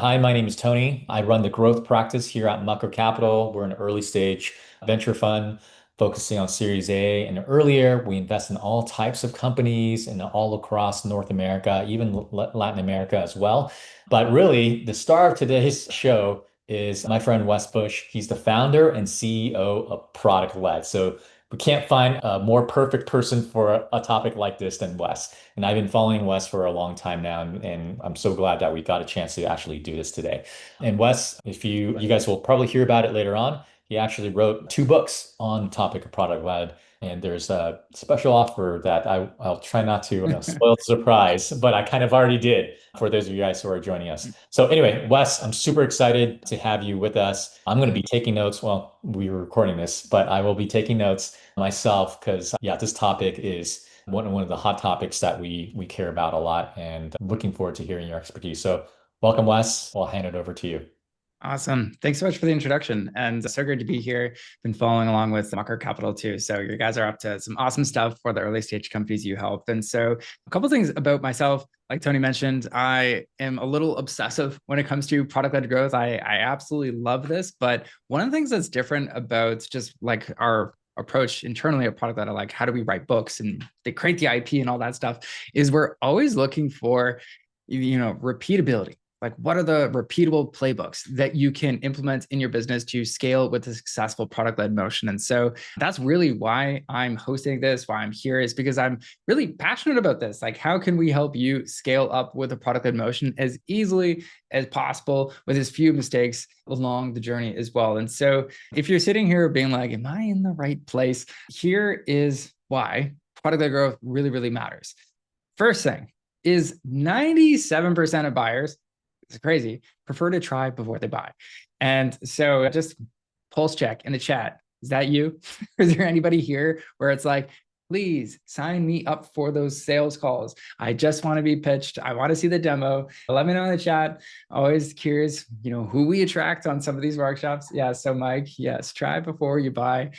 Hi, my name is Tony. I run the growth practice here at Mucker Capital. We're an early stage venture fund focusing on Series A and earlier. We invest in all types of companies and all across North America, even Latin America as well. But really, the star of today's show is my friend Wes Bush. He's the founder and CEO of ProductLed. So we can't find a more perfect person for a topic like this than Wes. And I've been following Wes for a long time now, and I'm so glad that we got a chance to actually do this today. And Wes, if you guys will probably hear about it later on, he actually wrote two books on the topic of product led. And there's a special offer that I'll try not to spoil the surprise, but I kind of already did for those of you guys who are joining us. So anyway, Wes, I'm super excited to have you with us. I'm going to be taking notes. Well, we were recording this, but I will be taking notes myself because yeah, this topic is one of the hot topics that we care about a lot, and I'm looking forward to hearing your expertise. So welcome, Wes. I'll hand it over to you. Awesome. Thanks so much for the introduction. And so good to be here. Been following along with Mucker Capital too. So you guys are up to some awesome stuff for the early stage companies you help. And so a couple of things about myself, like Tony mentioned, I am a little obsessive when it comes to product-led growth. I absolutely love this. But one of the things that's different about just like our approach internally at product led, like how do we write books and they create the IP and all that stuff, is we're always looking for repeatability. Like, what are the repeatable playbooks that you can implement in your business to scale with a successful product-led motion? And so that's really why I'm hosting this, why I'm here, is because I'm really passionate about this. Like, how can we help you scale up with a product-led motion as easily as possible with as few mistakes along the journey as well? And so if you're sitting here being like, am I in the right place? Here is why product-led growth really, really matters. First thing is 97% of buyers, it's crazy, prefer to try before they buy. And so just pulse check in the chat. Is that you? Is there anybody here where it's like, please sign me up for those sales calls? I just want to be pitched. I want to see the demo. Let me know in the chat. Always curious, who we attract on some of these workshops. Yeah. So Mike, yes, try before you buy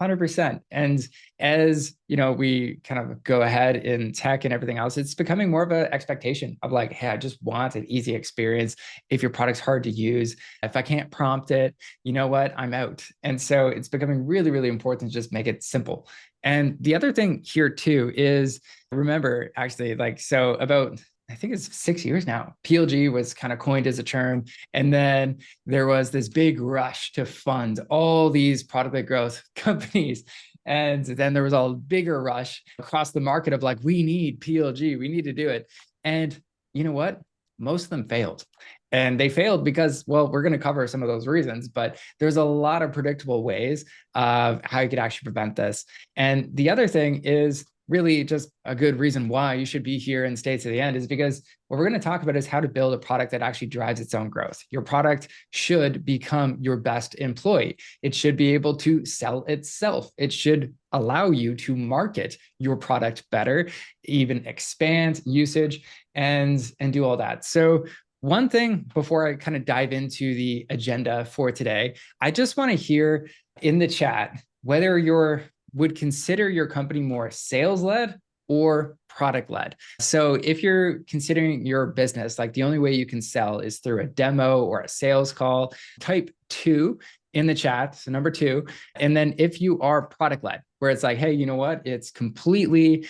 100%. And as we kind of go ahead in tech and everything else, it's becoming more of an expectation of like, hey, I just want an easy experience. If your product's hard to use, if I can't prompt it, you know what, I'm out. And so it's becoming really, really important to just make it simple. And the other thing here too is, remember, actually, like, so about, I think it's 6 years now, PLG was kind of coined as a term. And then there was this big rush to fund all these product-led growth companies. And then there was a bigger rush across the market of like, we need PLG, we need to do it. And you know what? Most of them failed. And they failed because, well, we're going to cover some of those reasons, but there's a lot of predictable ways of how you could actually prevent this. And the other thing is really just a good reason why you should be here and stay to the end is because what we're going to talk about is how to build a product that actually drives its own growth. Your product should become your best employee. It should be able to sell itself. It should allow you to market your product better, even expand usage and do all that. So one thing before I kind of dive into the agenda for today, I just want to hear in the chat whether you would consider your company more sales-led or product-led. So if you're considering your business, like the only way you can sell is through a demo or a sales call, type 2 in the chat, so number 2. And then if you are product-led, where it's like, hey, you know what? It's completely,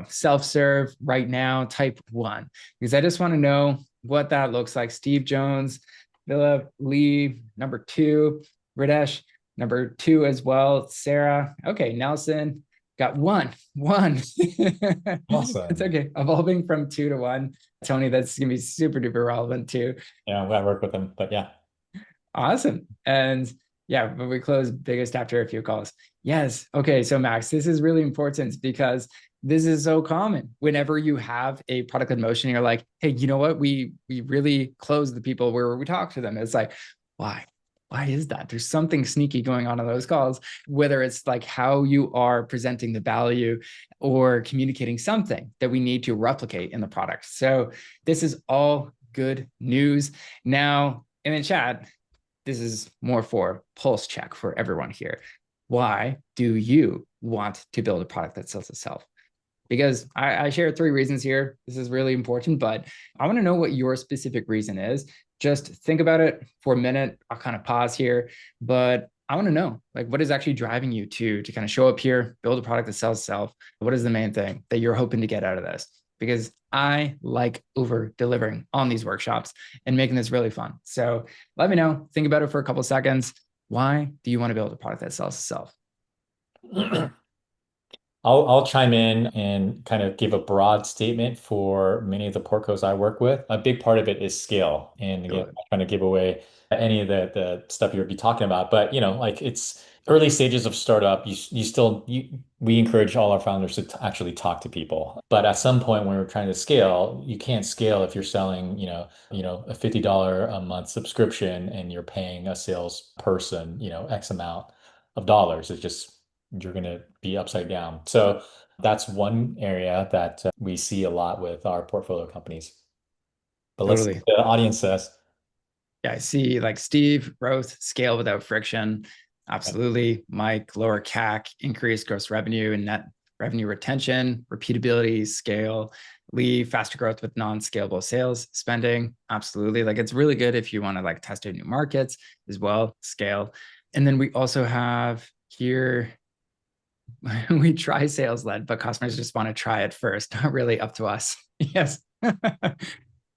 self-serve right now, type 1. Because I just want to know what that looks like. Steve Jones, Philip, Lee, number 2, Radesh, number 2 as well. Sarah, okay, Nelson, got one. It's Awesome. okay. Evolving from 2 to 1. Tony, that's gonna be super duper relevant too. Yeah, I'm glad I work with them, but yeah. Awesome. And yeah, but we close biggest after a few calls. Yes. Okay. So Max, this is really important because this is so common. Whenever you have a product in motion, you're like, hey, you know what? We really close the people where we talk to them. It's like, why? Why is that? There's something sneaky going on in those calls, whether it's like how you are presenting the value or communicating something that we need to replicate in the product. So this is all good news. Now in the chat, this is more for pulse check for everyone here. Why do you want to build a product that sells itself? Because I share 3 reasons here. This is really important, but I want to know what your specific reason is, just think about it for a minute. I'll kind of pause here, but I want to know, like, what is actually driving you to kind of show up here, build a product that sells itself? What is the main thing that you're hoping to get out of this? Because I like over delivering on these workshops and making this really fun. So let me know, think about it for a couple of seconds. Why do you want to build a product that sells itself? I'll chime in and kind of give a broad statement for many of the portcos I work with. A big part of it is scale. And again, I'm Totally. not trying to give away any of the stuff you would be talking about, but like it's early stages of startup. We encourage all our founders to actually talk to people. But at some point when we're trying to scale, you can't scale if you're selling, a $50 a month subscription and you're paying a salesperson, X amount of dollars. You're going to be upside down. So that's one area that we see a lot with our portfolio companies. But let's see Totally. what the audience says. Yeah, I see like Steve, growth, scale without friction. Absolutely. Mike, lower CAC, increased gross revenue and net revenue retention, repeatability, scale. Lee, faster growth with non-scalable sales spending. Absolutely. Like it's really good if you want to like test out new markets as well, scale. And then we also have here, we try sales led, but customers just want to try it first, not really up to us. Yes. That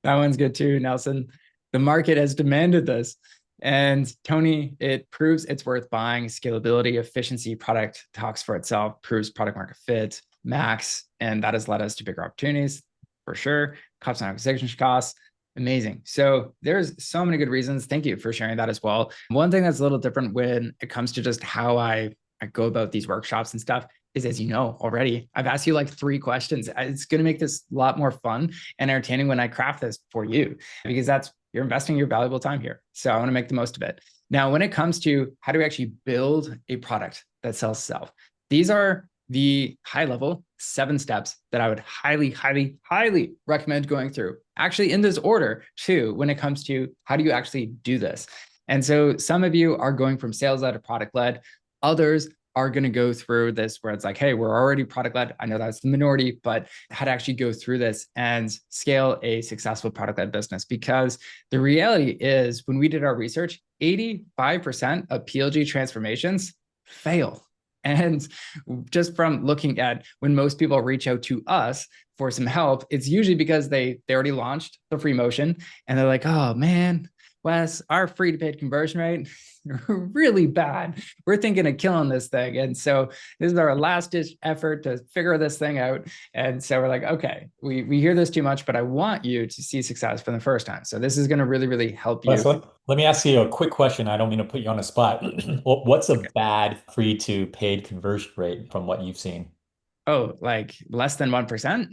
one's good too, Nelson. The market has demanded this. And Tony, it proves it's worth buying. Scalability, efficiency, product talks for itself, proves product market fit, max, and that has led us to bigger opportunities for sure. Customer acquisition costs, amazing. So there's so many good reasons. Thank you for sharing that as well. One thing that's a little different when it comes to just how I go about these workshops and stuff is, as you know already, I've asked you like 3 questions. It's going to make this a lot more fun and entertaining when I craft this for you, because you're investing your valuable time here. So I want to make the most of it. Now, when it comes to how do we actually build a product that sells itself, these are the high level 7 steps that I would highly, highly, highly recommend going through. Actually, in this order too, when it comes to how do you actually do this. And so some of you are going from sales led to product led. Others are going to go through this where it's like, hey, we're already product led. I know that's the minority, but how to actually go through this and scale a successful product led business. Because the reality is, when we did our research, 85% of PLG transformations fail. And just from looking at when most people reach out to us for some help, it's usually because they already launched the free motion and they're like, oh man, Wes, our free to paid conversion rate really bad. We're thinking of killing this thing. And so this is our last ditch effort to figure this thing out. And so we're like, okay, we hear this too much, but I want you to see success for the first time. So this is going to really, really help you. So let me ask you a quick question. I don't mean to put you on the spot. What's a bad free to paid conversion rate from what you've seen? Oh, like less than 1%.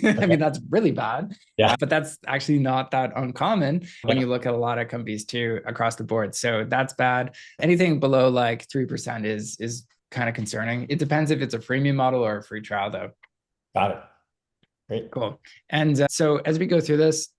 I Okay. mean, that's really bad, Yeah. but that's actually not that uncommon when Yeah. you look at a lot of companies too across the board. So that's bad. Anything below like 3% is kind of concerning. It depends if it's a freemium model or a free trial though. Got it. Great. Cool. And so as we go through this,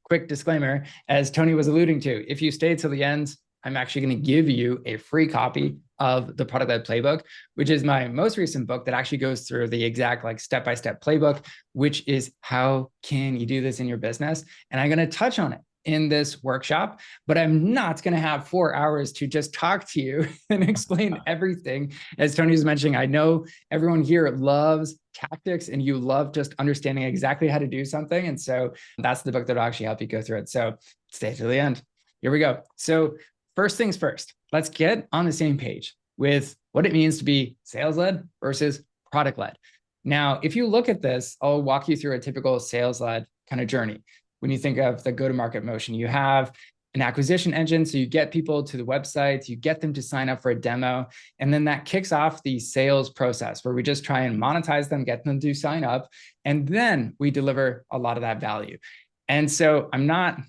quick disclaimer, as Tony was alluding to, if you stay till the end, I'm actually going to give you a free copy of the ProductLed playbook, which is my most recent book that actually goes through the exact like step-by-step playbook, which is how can you do this in your business? And I'm going to touch on it in this workshop, but I'm not going to have 4 hours to just talk to you and explain everything. As Tony was mentioning, I know everyone here loves tactics and you love just understanding exactly how to do something. And so that's the book that will actually help you go through it. So stay to the end. Here we go. So first things first, let's get on the same page with what it means to be sales-led versus product-led. Now, if you look at this, I'll walk you through a typical sales-led kind of journey. When you think of the go-to-market motion, you have an acquisition engine. So you get people to the websites, you get them to sign up for a demo, and then that kicks off the sales process where we just try and monetize them, get them to sign up, and then we deliver a lot of that value. And so I'm not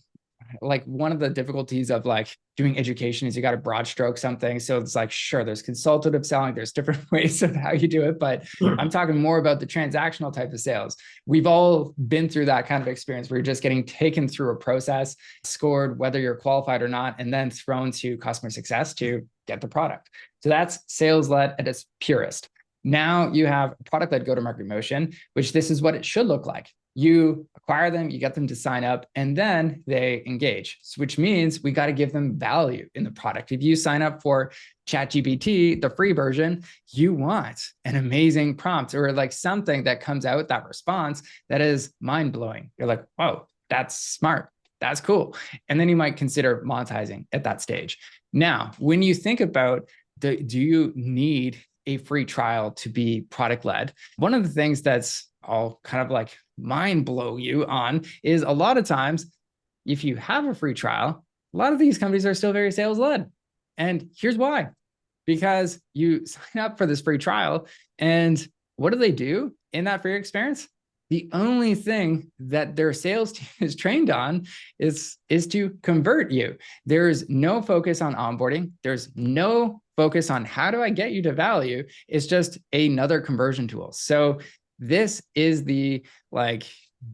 like, one of the difficulties of like doing education is you got to broad stroke something. So it's like, sure, there's consultative selling, there's different ways of how you do it, but I'm talking more about the transactional type of sales. We've all been through that kind of experience where you're just getting taken through a process, scored whether you're qualified or not, and then thrown to customer success to get the product. So that's sales led at its purest. Now you have product led go to market motion, which this is what it should look like. You acquire them, you get them to sign up, and then they engage, which means we got to give them value in the product. If you sign up for ChatGPT, the free version, you want an amazing prompt or like something that comes out, that response that is mind blowing. You're like, whoa, that's smart. That's cool. And then you might consider monetizing at that stage. Now, when you think about do you need a free trial to be product led? One of the things that's I'll kind of like mind blow you on is a lot of times, if you have a free trial, a lot of these companies are still very sales led. And here's why. Because you sign up for this free trial, and what do they do in that free experience? The only thing that their sales team is trained on is to convert you. There's no focus on onboarding. There's no focus on how do I get you to value. It's just another conversion tool. So this is the like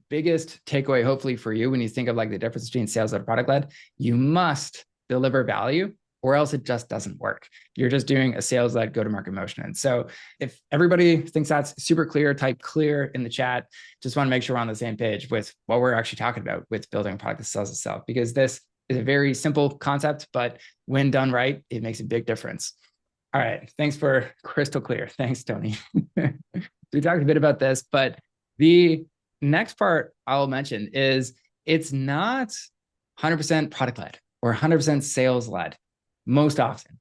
biggest takeaway, hopefully for you, when you think of like the difference between sales led and product led. You must deliver value, or else it just doesn't work. You're just doing a sales led go to market motion. And so if everybody thinks that's super clear, type clear in the chat. Just want to make sure we're on the same page with what we're actually talking about with building a product that sells itself, because this is a very simple concept, but when done right, it makes a big difference. All right. Thanks for crystal clear. Thanks, Tony. We talked a bit about this, but the next part I'll mention is it's not 100% product led or 100% sales led. Most often,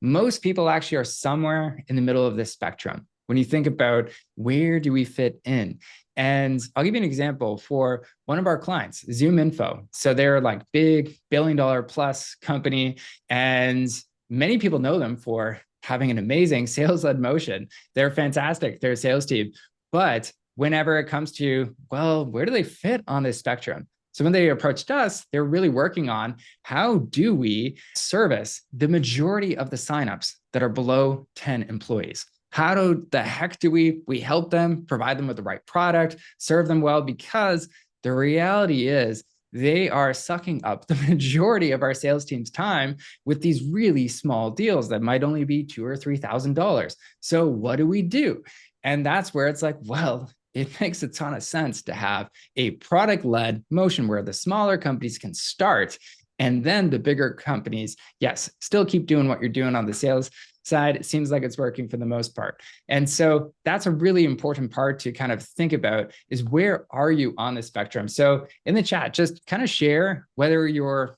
most people actually are somewhere in the middle of this spectrum when you think about where do we fit in. And I'll give you an example for one of our clients, ZoomInfo. So they're like big $1 billion plus company, and many people know them for having an amazing sales-led motion. They're fantastic, their sales team. But whenever it comes to, well, where do they fit on this spectrum? So when they approached us, they're really working on how do we service the majority of the signups that are below 10 employees? How the heck do we help them, provide them with the right product, serve them well? Because the reality is they are sucking up the majority of our sales team's time with these really small deals that might only be $2,000 or $3,000. So what do we do? And that's where it's like, well, it makes a ton of sense to have a product-led motion where the smaller companies can start, and then the bigger companies, yes, still keep doing what you're doing on the sales side. It seems like it's working for the most part. And so that's a really important part to kind of think about is where are you on the spectrum? So in the chat, just kind of share whether you're,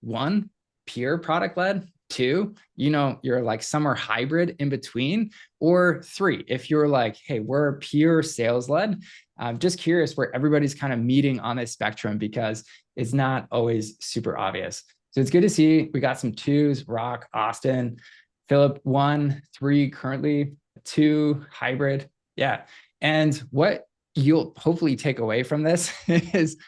one, pure product-led, two, you're like somewhere hybrid in between, or three, if you're like, hey, we're pure sales led. I'm just curious where everybody's kind of meeting on this spectrum, because it's not always super obvious. So it's good to see we got some twos, Rock, Austin, Philip, 1, 3 currently, 2 hybrid. Yeah. And what you'll hopefully take away from this is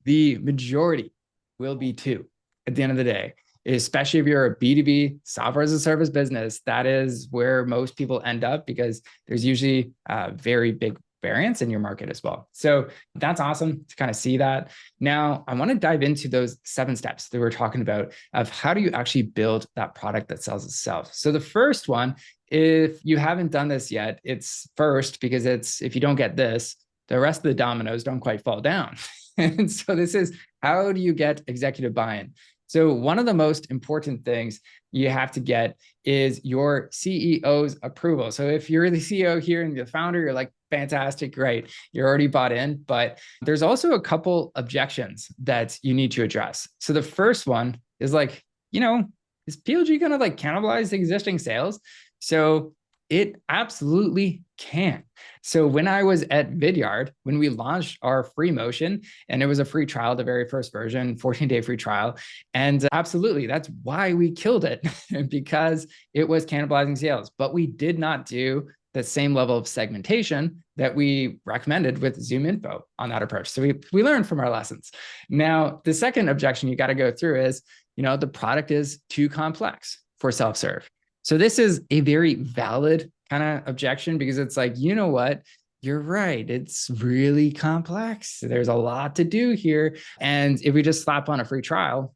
the majority will be 2 at the end of the day. Especially if you're a B2B software as a service business, that is where most people end up, because there's usually a very big variance in your market as well. So that's awesome to kind of see that. Now, I want to dive into those 7 steps that we're talking about of how do you actually build that product that sells itself. So the first one, if you haven't done this yet, it's first, because it's if you don't get this, the rest of the dominoes don't quite fall down. And so this is how do you get executive buy-in? So one of the most important things you have to get is your CEO's approval. So if you're the CEO here and the founder, you're like, fantastic, great, you're already bought in. But there's also a couple objections that you need to address. So the first one is like, is PLG going to like cannibalize the existing sales? So it absolutely can. So when I was at Vidyard, when we launched our free motion, and it was a free trial, the very first version, 14-day free trial. And absolutely, that's why we killed it, because it was cannibalizing sales. But we did not do the same level of segmentation that we recommended with ZoomInfo on that approach. So we learned from our lessons. Now, the second objection you got to go through is, the product is too complex for self-serve. So this is a very valid kind of objection, because it's like, you know what? You're right. It's really complex. There's a lot to do here. And if we just slap on a free trial,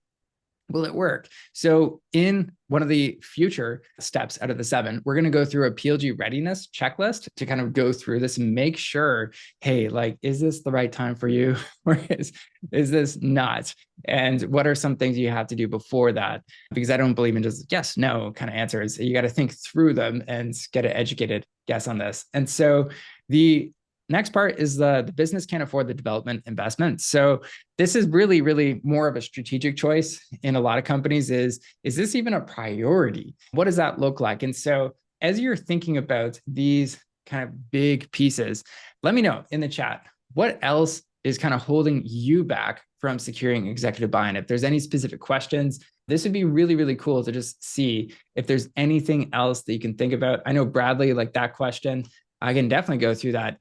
will it work? So in one of the future steps out of the 7, we're going to go through a PLG readiness checklist to kind of go through this and make sure, hey, like, is this the right time for you? Or is this not? And what are some things you have to do before that? Because I don't believe in just yes, no kind of answers. You got to think through them and get an educated guess on this. And so the next part is the business can't afford the development investment. So this is really, really more of a strategic choice in a lot of companies is this even a priority? What does that look like? And so as you're thinking about these kind of big pieces, let me know in the chat, what else is kind of holding you back from securing executive buy-in? If there's any specific questions, this would be really, really cool to just see if there's anything else that you can think about. I know Bradley, like that question, I can definitely go through that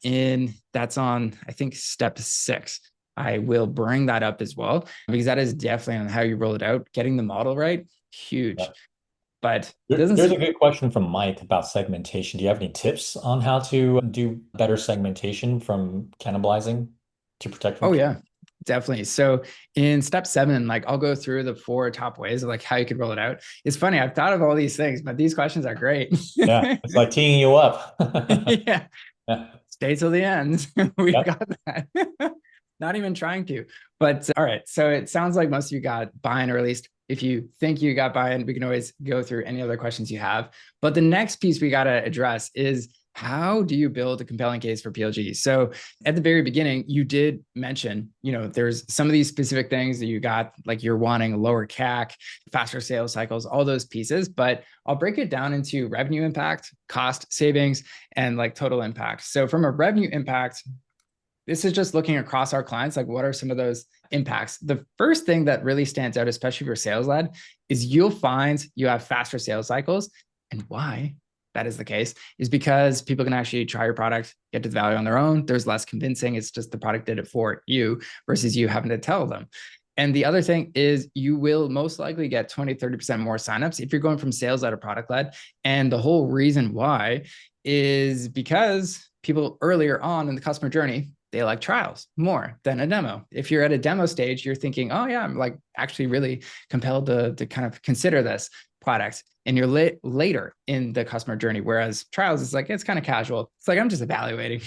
that's on, I think, step 6. I will bring that up as well, because that is definitely on how you roll it out. Getting the model right, huge. Yeah. But it doesn't There's a seem, good question from Mike about segmentation. Do you have any tips on how to do better segmentation from cannibalizing to protect from? oh yeah, definitely. So in step 7, like I'll go through the 4 top ways of like how you could roll it out. It's funny, I've thought of all these things, but these questions are great. Yeah, it's like teeing you up. Yeah. Yeah. Stay till the end. We've Yep. got that. Not even trying to. But all right. So it sounds like most of you got buy-in, or at least if you think you got buy-in, we can always go through any other questions you have. But the next piece we got to address is, how do you build a compelling case for PLG? So at the very beginning, you did mention, there's some of these specific things that you got, like you're wanting lower CAC, faster sales cycles, all those pieces. But I'll break it down into revenue impact, cost savings, and like total impact. So from a revenue impact, this is just looking across our clients, like what are some of those impacts? The first thing that really stands out, especially for sales led, is you'll find you have faster sales cycles. And why that is the case is because people can actually try your product, get to the value on their own. There's less convincing. It's just the product did it for you versus you having to tell them. And the other thing is you will most likely get 20, 30% more signups if you're going from sales led to product led. And the whole reason why is because people earlier on in the customer journey, they like trials more than a demo. If you're at a demo stage, you're thinking, oh yeah, I'm like actually really compelled to kind of consider this product. And you're later in the customer journey. Whereas trials is like, it's kind of casual. It's like, I'm just evaluating.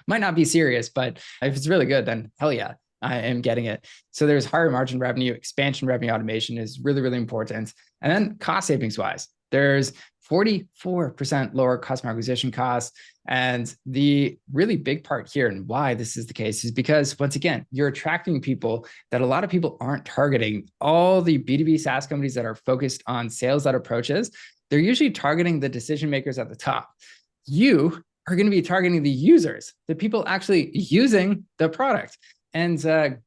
Might not be serious, but if it's really good, then hell yeah, I am getting it. So there's higher margin revenue, expansion revenue automation is really, really important. And then cost savings wise, there's 44% lower customer acquisition costs. And the really big part here and why this is the case is because, once again, you're attracting people that a lot of people aren't targeting. All the B2B SaaS companies that are focused on sales-led approaches, they're usually targeting the decision makers at the top. You are going to be targeting the users, the people actually using the product. And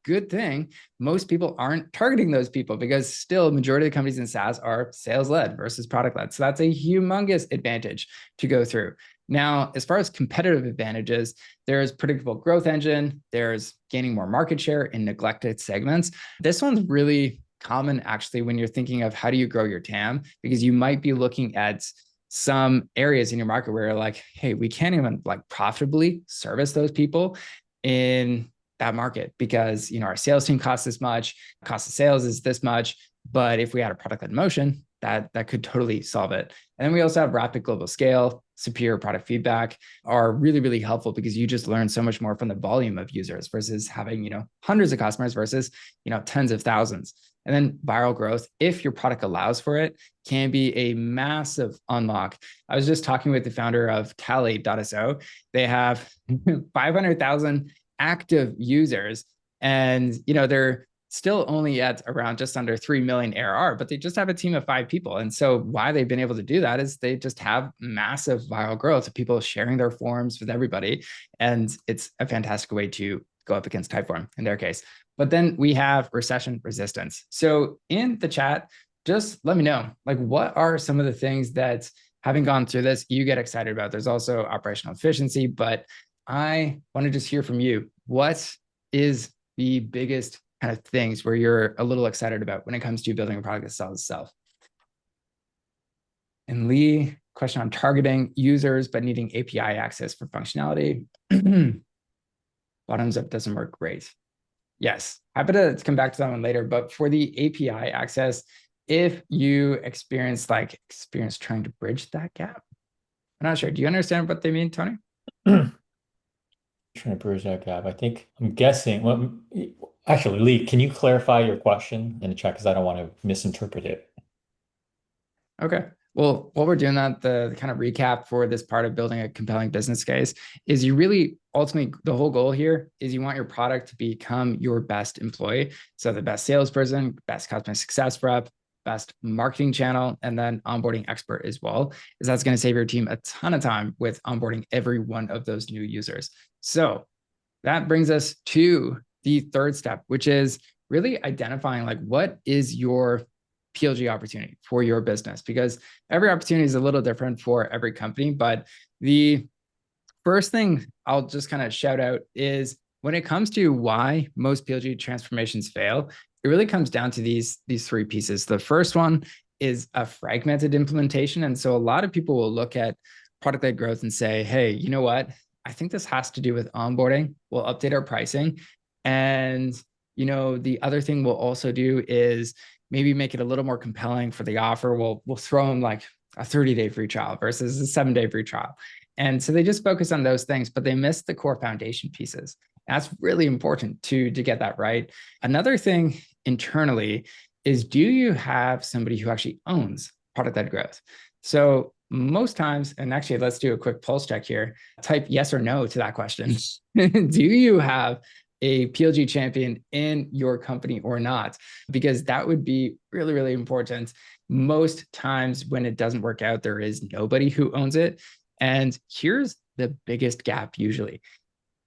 good thing, most people aren't targeting those people, because still majority of the companies in SaaS are sales-led versus product-led. So that's a humongous advantage to go through. Now, as far as competitive advantages, there's predictable growth engine, there's gaining more market share in neglected segments. This one's really common actually when you're thinking of how do you grow your TAM, because you might be looking at some areas in your market where you're like, hey, we can't even like profitably service those people in that market because our sales team costs this much, cost of sales is this much. But if we had a product-led motion, that could totally solve it. And then we also have rapid global scale, superior product feedback are really, really helpful because you just learn so much more from the volume of users versus having, hundreds of customers versus, tens of thousands. And then viral growth, if your product allows for it, can be a massive unlock. I was just talking with the founder of Tally.so. They have 500,000 active users, and they're still only at around just under 3 million ARR, but they just have a team of 5 people. And so why they've been able to do that is they just have massive viral growth of people sharing their forms with everybody. And it's a fantastic way to go up against Typeform in their case. But then we have recession resistance. So in the chat, just let me know, like, what are some of the things that, having gone through this, you get excited about? There's also operational efficiency, but I want to just hear from you. What is the biggest kind of things where you're a little excited about when it comes to building a product that sells itself? And Lee, question on targeting users, but needing API access for functionality. Bottoms up doesn't work great. Yes, happy to come back to that one later. But for the API access, if you experience trying to bridge that gap, I'm not sure. Do you understand what they mean, Tony? Trying to bridge that gap. I think I'm guessing. Well, actually, Lee, can you clarify your question in the chat because I don't want to misinterpret it. Okay. Well, while we're doing that, the kind of recap for this part of building a compelling business case is you really ultimately, the whole goal here is you want your product to become your best employee. So the best salesperson, best customer success rep, best marketing channel, and then onboarding expert as well, is that's going to save your team a ton of time with onboarding every one of those new users. So that brings us to the third step, which is really identifying like what is your PLG opportunity for your business, because every opportunity is a little different for every company. But the first thing I'll just kind of shout out is when it comes to why most PLG transformations fail, it really comes down to these three pieces. The first one is a fragmented implementation. And so a lot of people will look at product-led growth and say, hey, you know what? I think this has to do with onboarding. We'll update our pricing. And, the other thing we'll also do is maybe make it a little more compelling for the offer. We'll throw them like a 30-day free trial versus a 7-day free trial. And so they just focus on those things, but they miss the core foundation pieces. That's really important to get that right. Another thing internally is, do you have somebody who actually owns product-led growth? So most times, and actually let's do a quick pulse check here, type yes or no to that question. Do you have a PLG champion in your company or not? Because that would be really, really important. Most times when it doesn't work out, there is nobody who owns it. And here's the biggest gap usually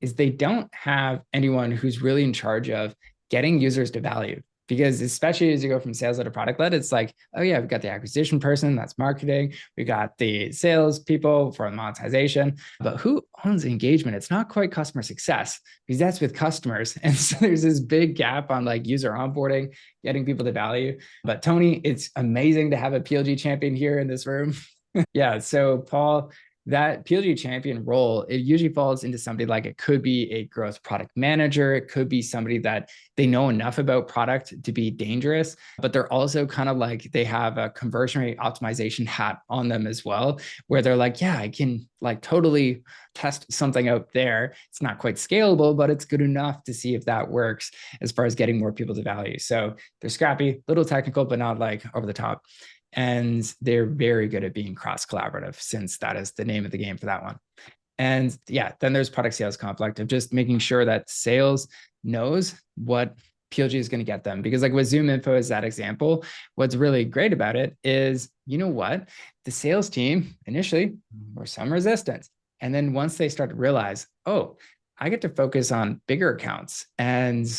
is they don't have anyone who's really in charge of getting users to value. Because especially as you go from sales led to product led, it's like, oh yeah, we've got the acquisition person, that's marketing. We got the sales people for monetization, but who owns engagement? It's not quite customer success because that's with customers. And so there's this big gap on like user onboarding, getting people to value. But Tony, it's amazing to have a PLG champion here in this room. Yeah. So Paul, that PLG champion role, it usually falls into somebody like it could be a growth product manager. It could be somebody that they know enough about product to be dangerous, but they're also kind of like they have a conversion rate optimization hat on them as well, where they're like, yeah, I can like totally test something out there. It's not quite scalable, but it's good enough to see if that works as far as getting more people to value. So they're scrappy, little technical, but not like over the top. And they're very good at being cross collaborative, since that is the name of the game for that one. And yeah, then there's product sales conflict of just making sure that sales knows what PLG is going to get them. Because like with Zoom Info as that example, what's really great about it is, you know what? The sales team initially were some resistance. And then once they start to realize, oh, I get to focus on bigger accounts and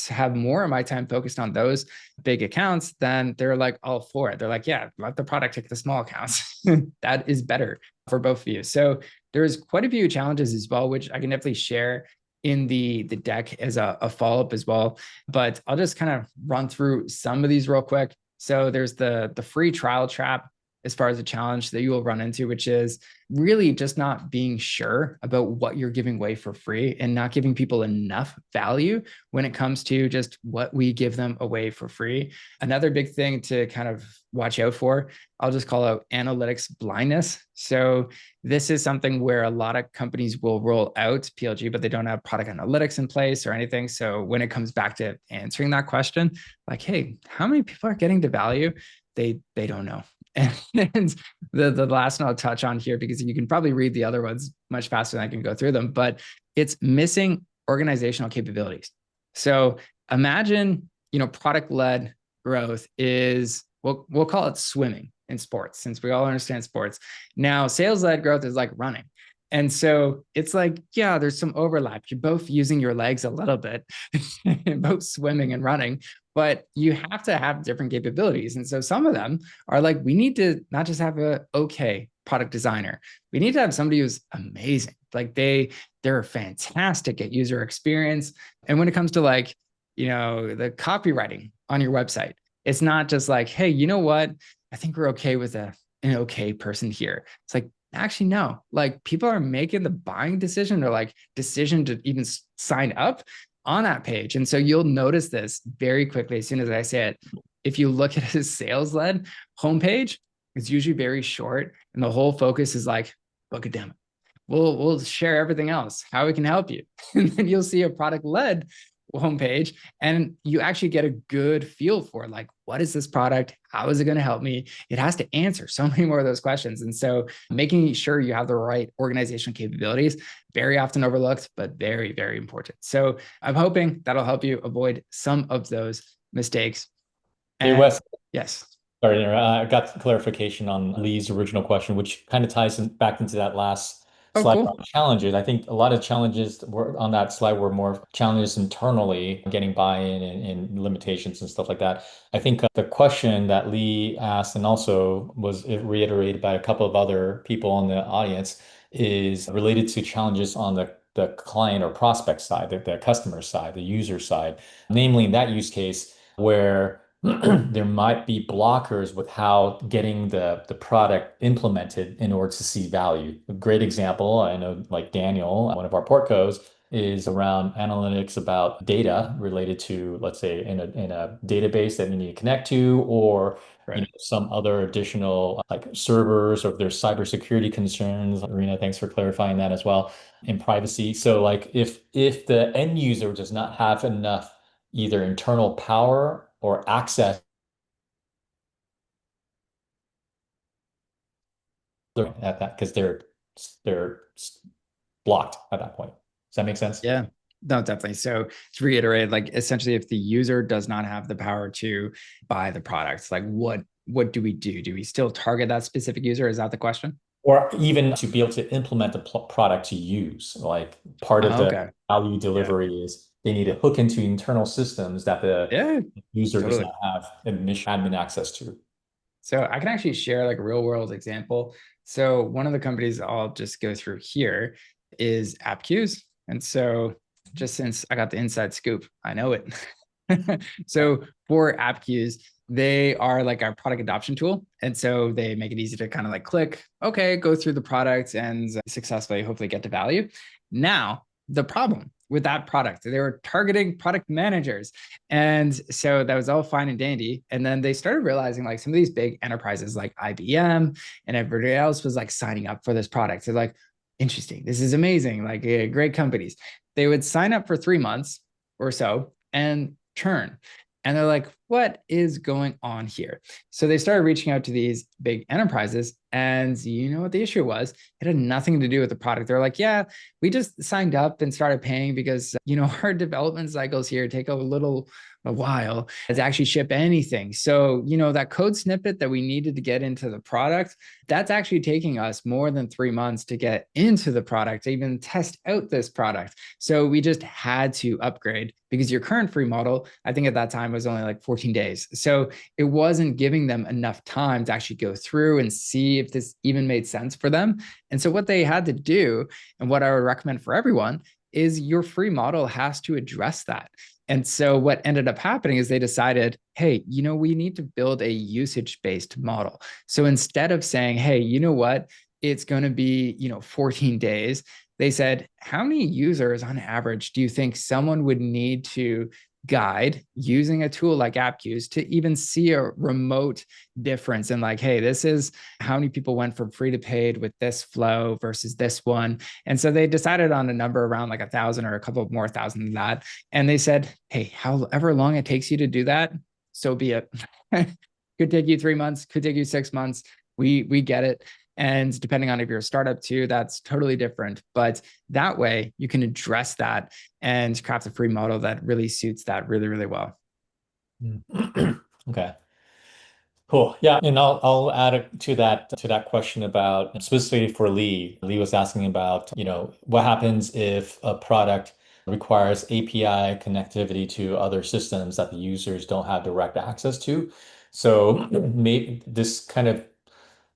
have more of my time focused on those big accounts, then they're like all for it. They're like, yeah, let the product take the small accounts. That is better for both of you. So there's quite a few challenges as well, which I can definitely share in the deck as a follow-up as well. But I'll just kind of run through some of these real quick. So there's the free trial trap as far as a challenge that you will run into, which is really just not being sure about what you're giving away for free and not giving people enough value when it comes to just what we give them away for free. Another big thing to kind of watch out for, I'll just call out analytics blindness. So this is something where a lot of companies will roll out PLG, but they don't have product analytics in place or anything. So when it comes back to answering that question, like, hey, how many people are getting to value? They don't know. And the last one I'll touch on here, because you can probably read the other ones much faster than I can go through them, but it's missing organizational capabilities. So imagine, product-led growth is, we'll call it swimming in sports, since we all understand sports. Now, sales-led growth is like running. And so it's like, yeah, there's some overlap. You're both using your legs a little bit, both swimming and running, but you have to have different capabilities. And so some of them are like, we need to not just have a okay product designer. We need to have somebody who's amazing. Like they're fantastic at user experience. And when it comes to like, the copywriting on your website, it's not just like, hey, you know what? I think we're okay with an okay person here. It's like, actually, no, like people are making the buying decision or like decision to even sign up on that page. And so you'll notice this very quickly as soon as I say it. If you look at his sales-led homepage, it's usually very short, and the whole focus is like, book a demo. We'll share everything else, how we can help you. And then you'll see a product-led homepage, and you actually get a good feel for like, what is this product? How is it going to help me? It has to answer so many more of those questions. And so making sure you have the right organizational capabilities, very often overlooked, but very, very important. So I'm hoping that'll help you avoid some of those mistakes. Hey, And Wes, yes. sorry, I got clarification on Lee's original question, which kind of ties back into that last Oh, slide cool. on challenges. I think a lot of challenges were on that slide were more challenges internally, getting buy-in and limitations and stuff like that. I think the question that Lee asked and also was reiterated by a couple of other people in the audience is related to challenges on the client or prospect side, the customer side, the user side, namely in that use case where there might be blockers with how getting the product implemented in order to see value. A great example, I know like Daniel, one of our portcos, is around analytics about data related to, let's say, in a database that you need to connect to, or Right. some other additional like servers, or if there's cybersecurity concerns. Arena, thanks for clarifying that as well, and privacy. So like if the end user does not have enough either internal power or access at that because they're blocked at that point. Does that make sense? Yeah. No, definitely. So to reiterate, like essentially if the user does not have the power to buy the products, like what do we do? Do we still target that specific user? Is that the question? Or even to be able to implement the product to use. Like part of Oh, the okay. value Yeah. delivery is they need to hook into internal systems that the Yeah, user does totally. not have admin access to. So I can actually share like a real world example. So one of the companies I'll just go through here is AppQs. And so just since I got the inside scoop, I know it. So for AppQs, they are like our product adoption tool. And so they make it easy to kind of like click, okay, go through the product and successfully hopefully get to value. Now, the problem with that product, they were targeting product managers. And so that was all fine and dandy. And then they started realizing like some of these big enterprises like IBM and everybody else was like signing up for this product. They're like, interesting, this is amazing, like great companies. They would sign up for 3 months or so and churn. And they're like, what is going on here? So they started reaching out to these big enterprises. And you know what the issue was? It had nothing to do with the product. They're like, yeah, we just signed up and started paying because, our development cycles here take a while to actually ship anything. So, that code snippet that we needed to get into the product, that's actually taking us more than 3 months to get into the product, to even test out this product. So we just had to upgrade because your current free model, I think at that time was only like 14 days. So it wasn't giving them enough time to actually go through and see if this even made sense for them. And so what they had to do, and what I would recommend for everyone, is your free model has to address that. And so what ended up happening is they decided, hey, we need to build a usage-based model. So instead of saying, hey, you know what, it's going to be, 14 days, they said, how many users on average do you think someone would need to guide using a tool like AppQs to even see a remote difference in like, hey, this is how many people went from free to paid with this flow versus this one. And so they decided on a number around like 1,000 or a couple more thousand than that. And they said, hey, however long it takes you to do that, so be it. Could take you 3 months, could take you 6 months. We get it. And depending on if you're a startup too, that's totally different. But that way you can address that and craft a free model that really suits that really, really well. Okay. Cool. Yeah, and I'll add to that question about specifically for Lee. Lee was asking about, what happens if a product requires API connectivity to other systems that the users don't have direct access to. So maybe this kind of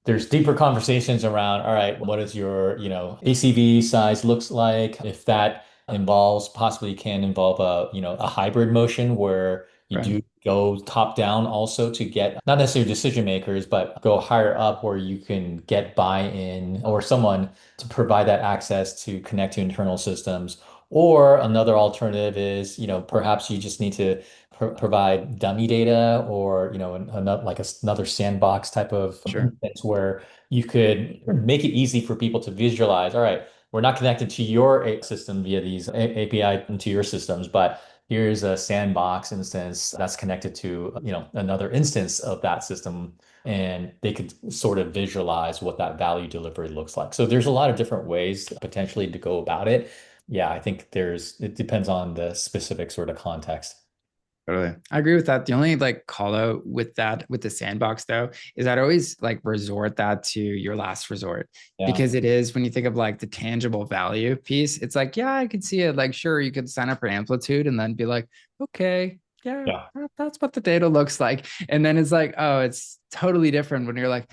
there's deeper conversations around, all right, what is your, ACV size looks like? If that involves, possibly can involve a hybrid motion where you Right. do go top down also to get not necessarily decision makers, but go higher up where you can get buy-in or someone to provide that access to connect to internal systems. Or another alternative is, perhaps you just need to provide dummy data or, another like another sandbox type of Sure. instance where you could make it easy for people to visualize. All right, we're not connected to your system via these API into your systems, but here's a sandbox instance that's connected to, another instance of that system, and they could sort of visualize what that value delivery looks like. So there's a lot of different ways potentially to go about it. Yeah, I think it depends on the specific sort of context. Totally. I agree with that. The only like call out with that, with the sandbox though, is I'd always like resort that to your last resort Yeah. because it is when you think of like the tangible value piece, it's like, yeah, I could see it. Like, sure, you could sign up for Amplitude and then be like, okay, yeah, Yeah. that's what the data looks like. And then it's like, oh, it's totally different when you're like,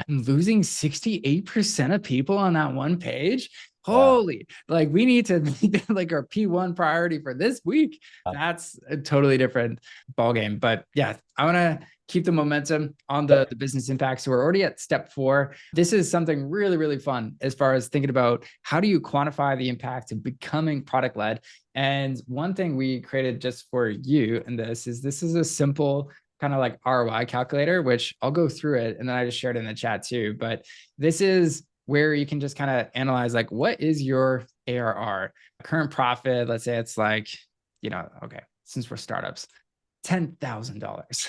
I'm losing 68% of people on that one page. Yeah. Holy, like we need to make like our P1 priority for this week. That's a totally different ballgame. But yeah, I want to keep the momentum on the business impact. So we're already at step 4. This is something really, really fun as far as thinking about how do you quantify the impact of becoming product led. And one thing we created just for you in this is a simple kind of like ROI calculator, which I'll go through it. And then I just shared it in the chat too. But this is where you can just kind of analyze like, what is your ARR current profit? Let's say it's like, okay, since we're startups, $10,000.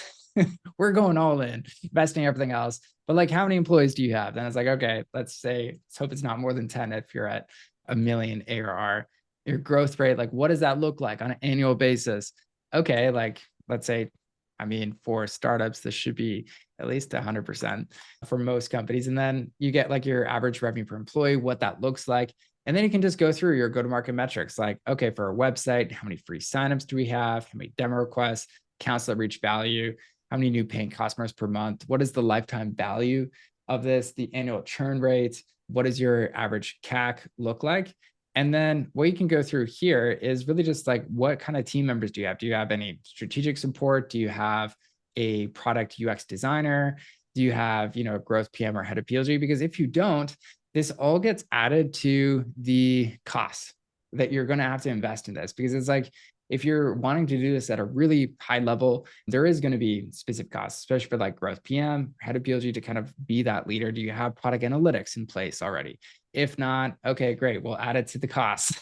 We're going all in, investing everything else. But like, how many employees do you have? Then it's like, okay, let's hope it's not more than 10 if you're at a million ARR. Your growth rate, like, what does that look like on an annual basis? Okay, like, let's say, I mean, for startups, this should be at least 100% for most companies. And then you get like your average revenue per employee, what that looks like. And then you can just go through your go-to-market metrics like, okay, for a website, how many free signups do we have? How many demo requests, accounts that reach value? How many new paying customers per month? What is the lifetime value of this? The annual churn rate? What does your average CAC look like? And then what you can go through here is really just like, what kind of team members do you have? Do you have any strategic support? Do you have a product UX designer? Do you have, a growth PM or head of PLG? Because if you don't, this all gets added to the cost that you're going to have to invest in this, because it's like, if you're wanting to do this at a really high level, there is going to be specific costs, especially for like growth PM, head of PLG to kind of be that leader. Do you have product analytics in place already? If not, okay, great. We'll add it to the cost.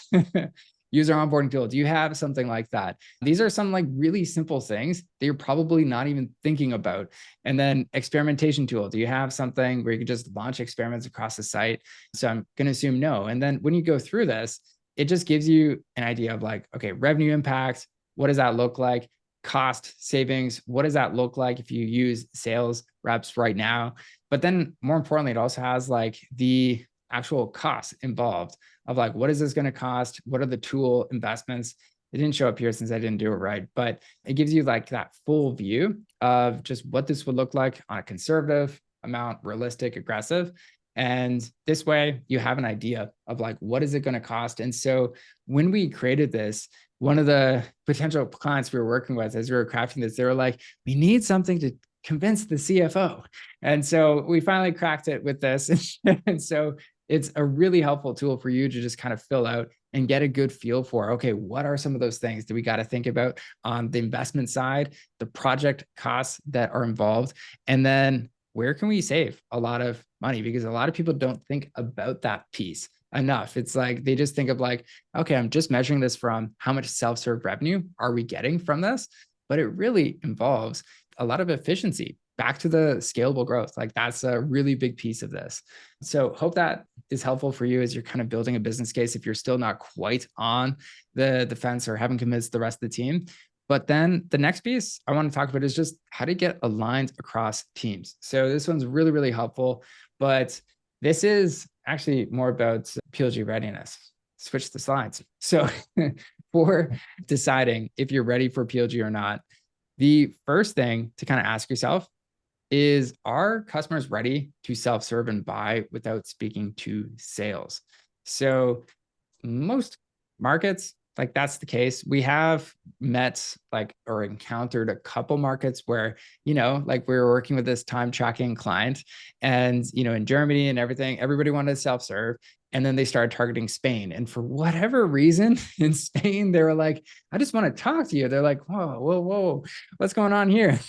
User onboarding tool. Do you have something like that? These are some like really simple things that you're probably not even thinking about. And then experimentation tool. Do you have something where you can just launch experiments across the site? So I'm going to assume no. And then when you go through this, it just gives you an idea of like, okay, revenue impact. What does that look like? Cost savings. What does that look like if you use sales reps right now? But then more importantly, it also has like the actual costs involved of like, what is this going to cost? What are the tool investments? It didn't show up here since I didn't do it right, but it gives you like that full view of just what this would look like on a conservative amount, realistic, aggressive. And this way you have an idea of like, what is it going to cost? And so when we created this, one of the potential clients we were working with as we were crafting this, they were like, we need something to convince the CFO. And so we finally cracked it with this. And so it's a really helpful tool for you to just kind of fill out and get a good feel for, okay, what are some of those things that we got to think about on the investment side, the project costs that are involved, and then where can we save a lot of money? Because a lot of people don't think about that piece enough. It's like, they just think of like, okay, I'm just measuring this from how much self-serve revenue are we getting from this? But it really involves a lot of efficiency back to the scalable growth. Like that's a really big piece of this. So hope that is helpful for you as you're kind of building a business case if you're still not quite on the fence or haven't convinced the rest of the team. But then the next piece I want to talk about is just how to get aligned across teams. So this one's really, really helpful, but this is actually more about PLG readiness. Switch the slides. So for deciding if you're ready for PLG or not, the first thing to kind of ask yourself is, are customers ready to self-serve and buy without speaking to sales? So most markets, like that's the case. We have met like or encountered a couple markets where, like we were working with this time tracking client and, in Germany and everything, everybody wanted to self-serve. And then they started targeting Spain. And for whatever reason in Spain, they were like, I just want to talk to you. They're like, whoa, whoa, whoa, what's going on here?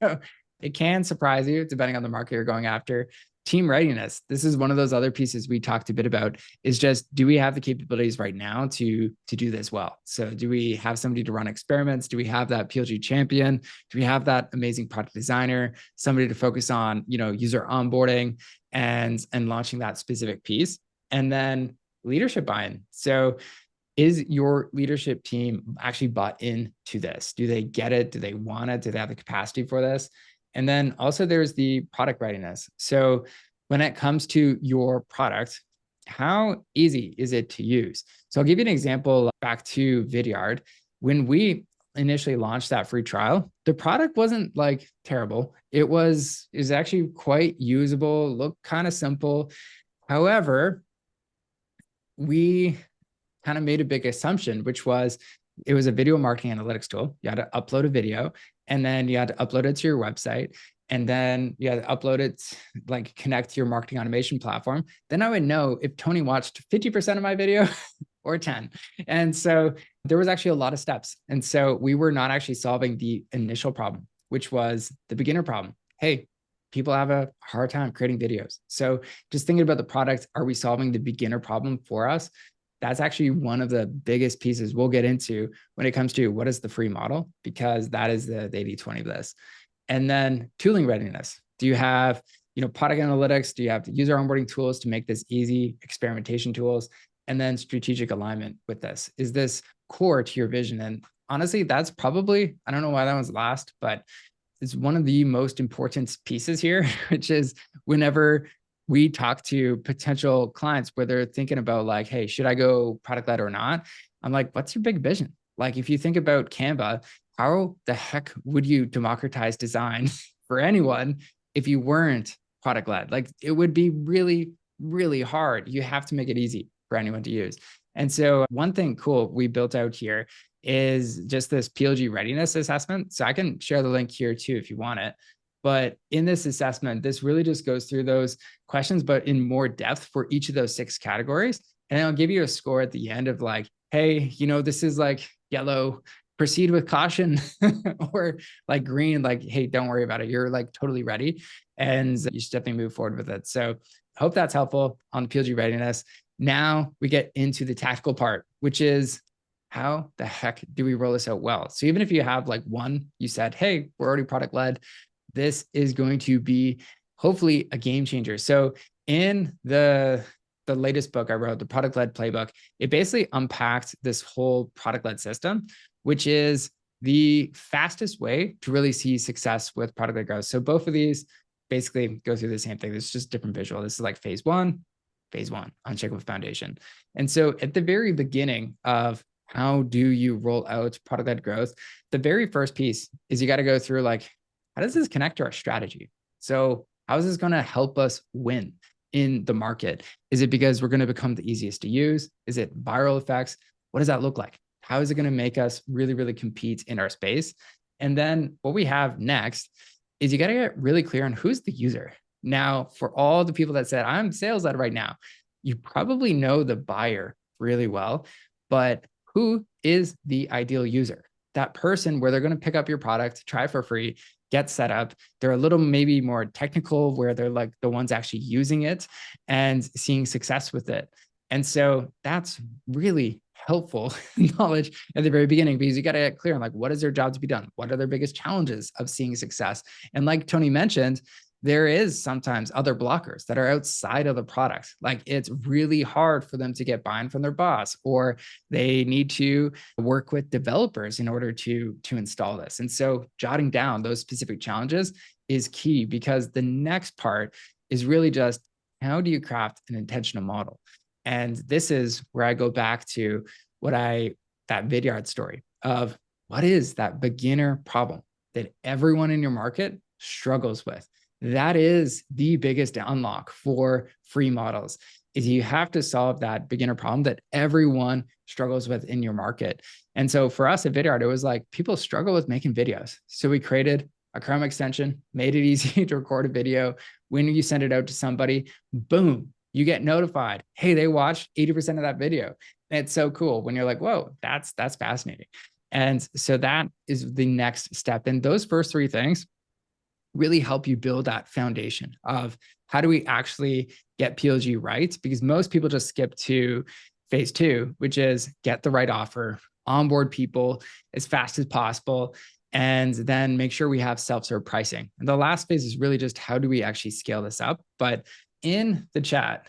So it can surprise you depending on the market you're going after. Team readiness. This is one of those other pieces we talked a bit about, is just, do we have the capabilities right now to do this well? So do we have somebody to run experiments? Do we have that PLG champion? Do we have that amazing product designer, somebody to focus on, user onboarding and launching that specific piece? And then leadership buy-in. So is your leadership team actually bought into this? Do they get it? Do they want it? Do they have the capacity for this? And then also there's the product readiness. So when it comes to your product, how easy is it to use? So I'll give you an example back to Vidyard. When we initially launched that free trial, the product wasn't like terrible. It was actually quite usable, looked kind of simple. However, we kind of made a big assumption, which was it was a video marketing analytics tool. You had to upload a video, and then you had to upload it to your website, and then you had to upload it, like connect to your marketing automation platform. Then I would know if Tony watched 50% of my video or 10. And so there was actually a lot of steps. And so we were not actually solving the initial problem, which was the beginner problem. Hey, people have a hard time creating videos. So just thinking about the product, are we solving the beginner problem for us? That's actually one of the biggest pieces we'll get into when it comes to what is the free model, because that is the 80-20 of this. And then tooling readiness. Do you have, product analytics? Do you have the user onboarding tools to make this easy, experimentation tools? And then strategic alignment with this. Is this core to your vision? And honestly, that's probably, I don't know why that one's last, but it's one of the most important pieces here, which is whenever we talk to potential clients where they're thinking about like, hey, should I go product led or not? I'm like, what's your big vision? Like, if you think about Canva, how the heck would you democratize design for anyone if you weren't product led? Like, it would be really, really hard. You have to make it easy for anyone to use. And so one thing cool we built out here is just this PLG readiness assessment. So I can share the link here too if you want it. But in this assessment, this really just goes through those questions, but in more depth for each of those 6 categories. And I'll give you a score at the end of like, hey, this is like yellow, proceed with caution, or like green, like, hey, don't worry about it. You're like totally ready. And you should definitely move forward with it. So I hope that's helpful on the PLG readiness. Now we get into the tactical part, which is, how the heck do we roll this out well? So even if you have like one, you said, hey, we're already product led, this is going to be hopefully a game changer. So in the latest book I wrote, the product-led playbook, it basically unpacked this whole product-led system, which is the fastest way to really see success with product-led growth. So both of these basically go through the same thing. It's just different visual. This is like phase one, unshakable foundation. And so at the very beginning of how do you roll out product-led growth, the very first piece is you got to go through like, how does this connect to our strategy? So how is this going to help us win in the market? Is it because we're going to become the easiest to use? Is it viral effects? What does that look like? How is it going to make us really, really compete in our space? And then what we have next is you got to get really clear on who's the user. Now, for all the people that said, I'm sales led right now, you probably know the buyer really well, but who is the ideal user? That person where they're going to pick up your product, try for free, get set up. They're a little maybe more technical, where they're like the ones actually using it and seeing success with it. And so that's really helpful knowledge at the very beginning, because you got to get clear on like, what is their job to be done? What are their biggest challenges of seeing success? And like Tony mentioned, there is sometimes other blockers that are outside of the product. Like, it's really hard for them to get buy-in from their boss, or they need to work with developers in order to install this. And so jotting down those specific challenges is key, because the next part is really just, how do you craft an intentional model? And this is where I go back to that Vidyard story of, what is that beginner problem that everyone in your market struggles with? That is the biggest unlock for free models, is you have to solve that beginner problem that everyone struggles with in your market. And so for us at Vidyard, it was like, people struggle with making videos. So we created a Chrome extension, made it easy to record a video. When you send it out to somebody, boom, you get notified, hey, they watched 80% of that video. And it's so cool when you're like, whoa, that's fascinating. And so that is the next step. And those first three things really help you build that foundation of how do we actually get PLG right? Because most people just skip to phase two, which is get the right offer, onboard people as fast as possible, and then make sure we have self-serve pricing. And the last phase is really just how do we actually scale this up? But in the chat,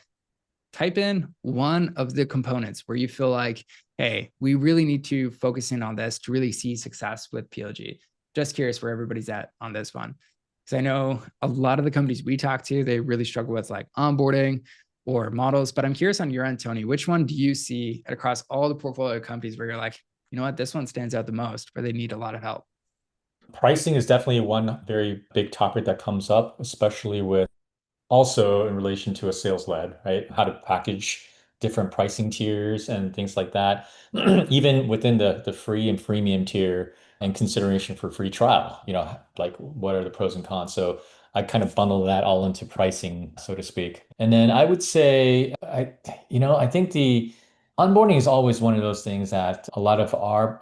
type in one of the components where you feel like, hey, we really need to focus in on this to really see success with PLG. Just curious where everybody's at on this one. Because I know a lot of the companies we talk to, they really struggle with like onboarding or models. But I'm curious on your end, Tony, which one do you see across all the portfolio companies where you're like, you know what, this one stands out the most, where they need a lot of help? Pricing is definitely one very big topic that comes up, especially with also in relation to a sales lead, right? How to package different pricing tiers and things like that. Even within the free and freemium tier and consideration for free trial, like what are the pros and cons? So I kind of bundle that all into pricing, so to speak. And then I would say I think the onboarding is always one of those things that a lot of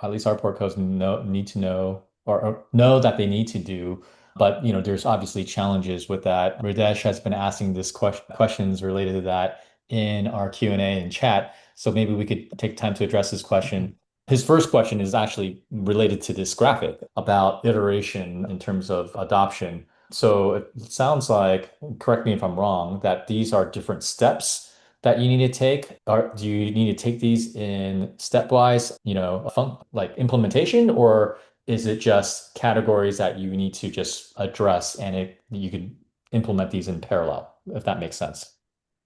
at least our portcos need to know or know that they need to do. But there's obviously challenges with that. Radesh has been asking this questions related to that in our Q&A and chat. So maybe we could take time to address this question. His first question is actually related to this graphic about iteration in terms of adoption. So it sounds like, correct me if I'm wrong, that these are different steps that you need to take. Or do you need to take these in stepwise, like implementation, or is it just categories that you need to just address and you can implement these in parallel, if that makes sense?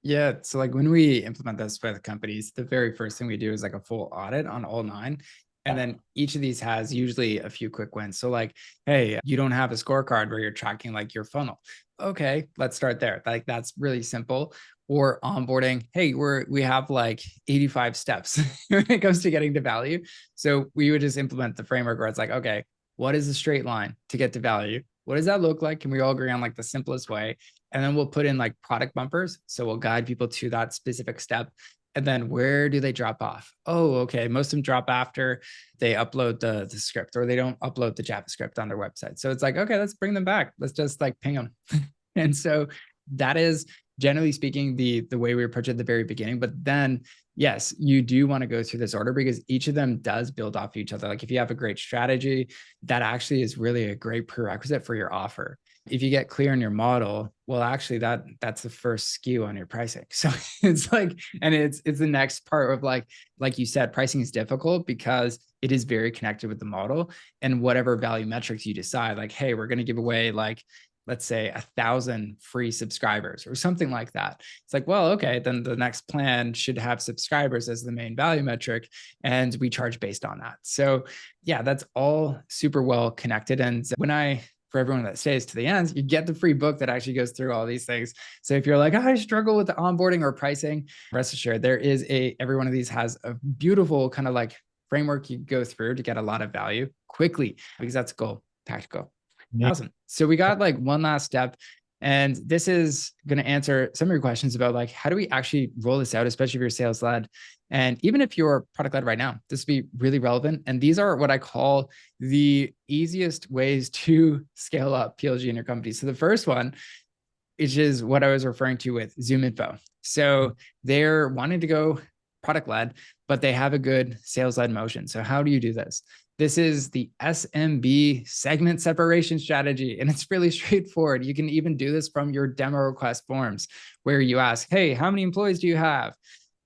Yeah. So like when we implement this with companies, the very first thing we do is like a full audit on all nine. And Yeah. then each of these has usually a few quick wins. So like, hey, you don't have a scorecard where you're tracking like your funnel. Okay, let's start there. Like that's really simple. Or onboarding, hey, we have like 85 steps when it comes to getting to value. So we would just implement the framework where it's like, okay, what is a straight line to get to value? What does that look like? Can we all agree on like the simplest way? And then we'll put in like product bumpers. So we'll guide people to that specific step. And then where do they drop off? Oh, okay. Most of them drop after they upload the script, or they don't upload the JavaScript on their website. So it's like, okay, let's bring them back. Let's just like ping them. And so that is generally speaking the way we approach it at the very beginning. But then yes, you do want to go through this order because each of them does build off each other. Like if you have a great strategy, that actually is really a great prerequisite for your offer. If you get clear in your model, well, actually that's the first skew on your pricing. So it's like, and it's the next part of like you said, pricing is difficult because it is very connected with the model and whatever value metrics you decide, like, hey, we're going to give away like, let's say 1,000 free subscribers or something like that. It's like, well, okay, then the next plan should have subscribers as the main value metric, and we charge based on that. So yeah, that's all super well connected. And for everyone that stays to the end, you get the free book that actually goes through all these things. So if you're like, oh, I struggle with the onboarding or pricing, rest assured, every one of these has a beautiful kind of like framework you go through to get a lot of value quickly, because that's goal, tactical. Awesome. So we got like one last step, and this is going to answer some of your questions about like, how do we actually roll this out, especially if you're sales led? And even if you're product led right now, this would be really relevant. And these are what I call the easiest ways to scale up PLG in your company. So the first one, which is what I was referring to with Zoom Info. So they're wanting to go product led, but they have a good sales led motion. So how do you do this? This is the SMB segment separation strategy. And it's really straightforward. You can even do this from your demo request forms where you ask, hey, how many employees do you have?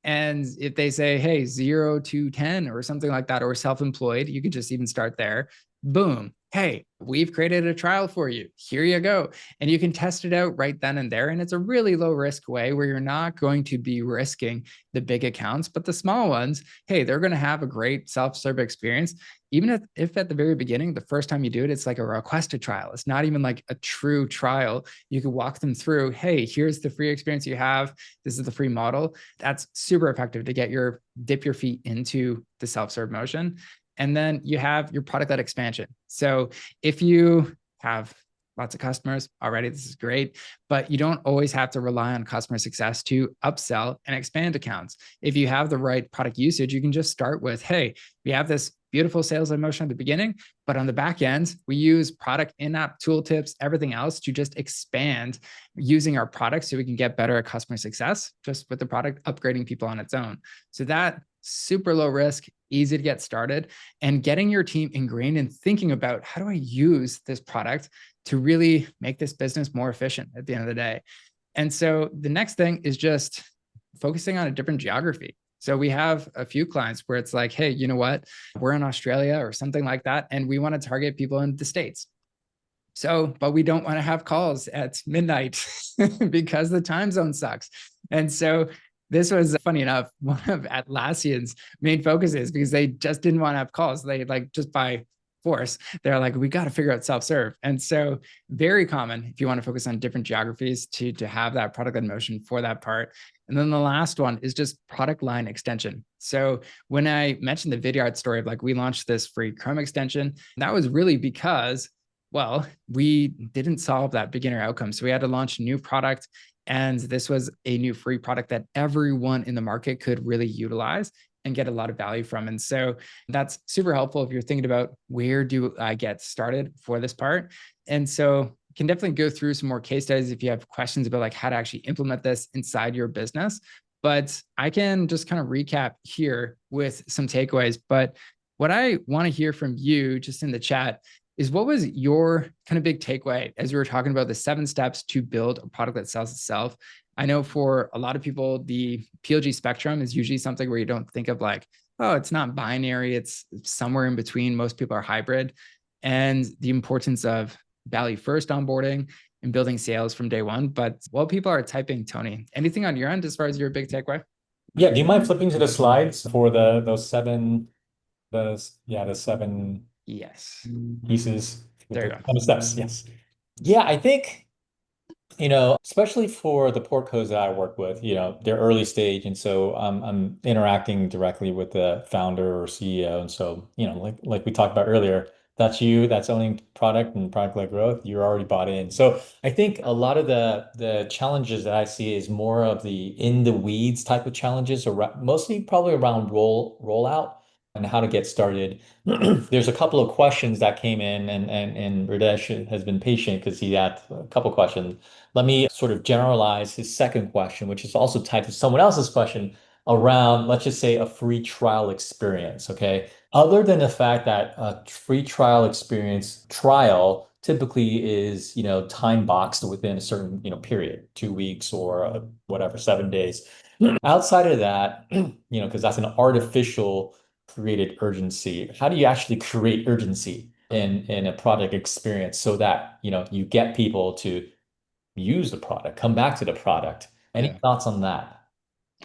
And if they say, hey, 0 to 10 or something like that, or self-employed, you could just even start there. Boom. Hey, we've created a trial for you. Here you go. And you can test it out right then and there. And it's a really low risk way where you're not going to be risking the big accounts, but the small ones, hey, they're going to have a great self-serve experience. Even if at the very beginning, the first time you do it, it's like a requested trial. It's not even like a true trial. You can walk them through, hey, here's the free experience you have. This is the free model. That's super effective to dip your feet into the self-serve motion. And then you have your product-led expansion. So if you have lots of customers already. This is great, but you don't always have to rely on customer success to upsell and expand accounts. If you have the right product usage, you can just start with, hey, we have this beautiful sales motion at the beginning, but on the back end, we use product in-app tooltips, everything else to just expand using our products so we can get better at customer success just with the product upgrading people on its own. So that super low risk, easy to get started, and getting your team ingrained in thinking about how do I use this product to really make this business more efficient at the end of the day. And so the next thing is just focusing on a different geography. So we have a few clients where it's like, hey, you know what? We're in Australia or something like that, and we want to target people in the States. So, but we don't want to have calls at midnight because the time zone sucks. And so this was, funny enough, one of Atlassian's main focuses, because they just didn't want to have calls. They like, just by force, they're like, we got to figure out self-serve. And so very common if you want to focus on different geographies to have that product in motion for that part. And then the last one is just product line extension. So when I mentioned the Vidyard story of like, we launched this free Chrome extension, that was really because, well, we didn't solve that beginner outcome. So we had to launch a new product. And this was a new free product that everyone in the market could really utilize and get a lot of value from. And so that's super helpful if you're thinking about where do I get started for this part. And so you can definitely go through some more case studies if you have questions about like how to actually implement this inside your business. But I can just kind of recap here with some takeaways. But what I want to hear from you just in the chat is, what was your kind of big takeaway as we were talking about the 7 steps to build a product that sells itself? I know for a lot of people, the PLG spectrum is usually something where you don't think of like, oh, it's not binary, it's somewhere in between. Most people are hybrid. And the importance of value first onboarding and building sales from day one. But while people are typing, Tony, anything on your end as far as your big takeaway? Yeah, do you mind flipping to the slides for those seven, the 7 Yes. pieces with There you the go. 7 steps? Yes. Yeah, I think, especially for the portcos that I work with, they're early stage. And so I'm interacting directly with the founder or CEO. And so, like we talked about earlier, that's you, that's owning product and product-led growth. You're already bought in. So I think a lot of the challenges that I see is more of the in the weeds type of challenges, or mostly probably around rollout and how to get started. There's a couple of questions that came in, and Radesh has been patient because he had a couple questions. Let me sort of generalize his second question, which is also tied to someone else's question around, let's just say, a free trial experience. Okay. Other than the fact that a free trial experience trial typically is, time boxed within a certain, period, 2 weeks or whatever, 7 days. Outside of that, because that's an artificial created urgency. How do you actually create urgency in a product experience so that, you get people to use the product, come back to the product? Any Yeah. thoughts on that?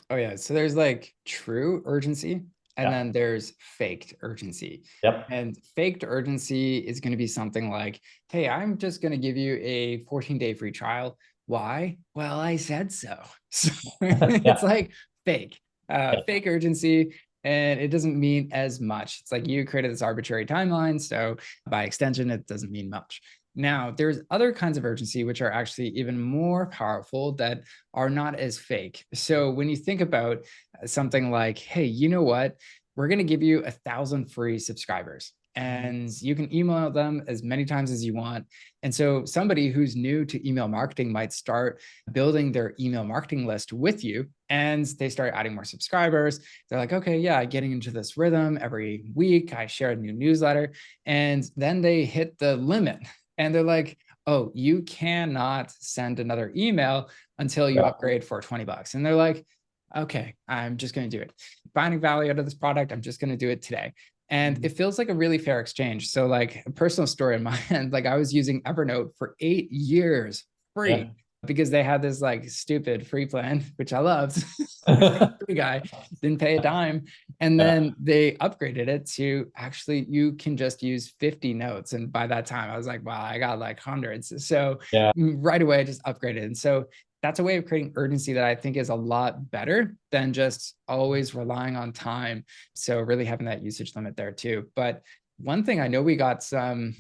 Oh, yeah. So there's like true urgency, and Yeah. then there's faked urgency. Yep. And faked urgency is going to be something like, hey, I'm just going to give you a 14-day free trial. Why? Well, I said so. So it's Yeah. like fake, Yeah. fake urgency. And it doesn't mean as much. It's like you created this arbitrary timeline. So by extension, it doesn't mean much. Now, there's other kinds of urgency, which are actually even more powerful, that are not as fake. So when you think about something like, hey, you know what? We're going to give you 1,000 free subscribers, and you can email them as many times as you want. And so somebody who's new to email marketing might start building their email marketing list with you, and they start adding more subscribers. They're like, okay, yeah, getting into this rhythm every week. I share a new newsletter. And then they hit the limit and they're like, oh, you cannot send another email until you Yeah. upgrade for $20. And they're like, okay, I'm just going to do it. Finding value out of this product, I'm just going to do it today. And it feels like a really fair exchange. So like a personal story in my end, like I was using Evernote for 8 years free Yeah. because they had this like stupid free plan, which I loved. Free guy, didn't pay a dime. And Yeah. then they upgraded it to actually you can just use 50 notes. And by that time, I was like, wow, I got like hundreds. So Yeah. right away, I just upgraded. And so that's a way of creating urgency that I think is a lot better than just always relying on time. So really having that usage limit there too. But one thing I know we got some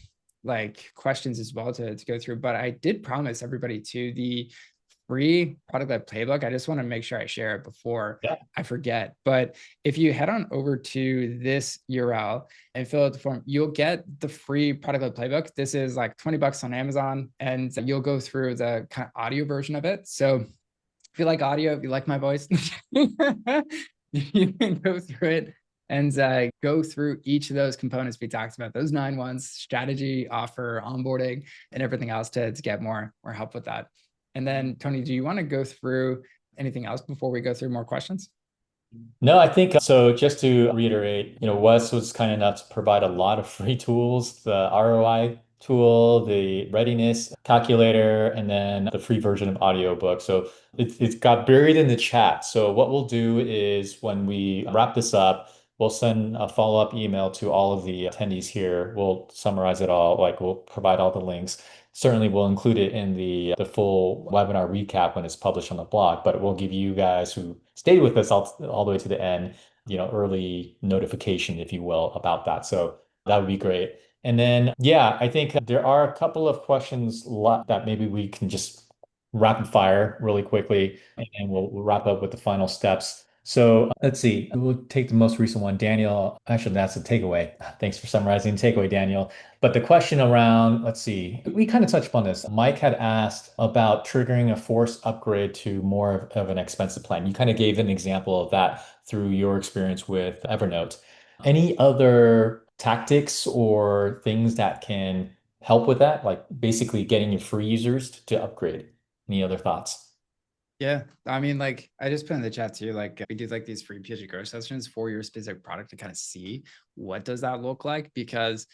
like questions as well to go through, but I did promise everybody to the free product-led playbook. I just want to make sure I share it before Yeah. I forget. But if you head on over to this URL and fill out the form, you'll get the free product-led playbook. This is like 20 bucks on Amazon, and you'll go through the kind of audio version of it. So if you like audio, if you like my voice, you can go through it and go through each of those components we talked about, those 9 ones: strategy, offer, onboarding, and everything else to get more help with that. And then, Tony, do you want to go through anything else before we go through more questions? No, I think so. Just to reiterate, Wes was kind enough to provide a lot of free tools, the ROI tool, the readiness calculator, and then the free version of audiobook. So it's got buried in the chat. So what we'll do is when we wrap this up, we'll send a follow-up email to all of the attendees here. We'll summarize it all, like we'll provide all the links. Certainly, we'll include it in the full webinar recap when it's published on the blog, but it will give you guys who stayed with us all the way to the end, early notification, if you will, about that. So that would be great. And then, yeah, I think there are a couple of questions that maybe we can just rapid fire really quickly, and we'll wrap up with the final steps. So let's see. We'll take the most recent one. Daniel, actually, that's the takeaway. Thanks for summarizing the takeaway, Daniel. But the question around, let's see, we kind of touched upon this. Mike had asked about triggering a forced upgrade to more of an expensive plan. You kind of gave an example of that through your experience with Evernote. Any other tactics or things that can help with that? Like basically getting your free users to upgrade. Any other thoughts? Yeah, I mean, like I just put in the chat too, like we do like these free PLG growth sessions for your specific product to kind of see what does that look like, because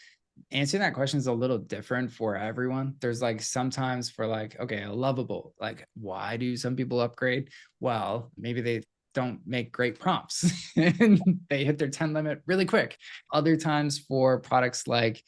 answering that question is a little different for everyone. There's like sometimes for like, okay, a lovable, like why do some people upgrade? Well, maybe they don't make great prompts and they hit their 10 limit really quick. Other times for products like,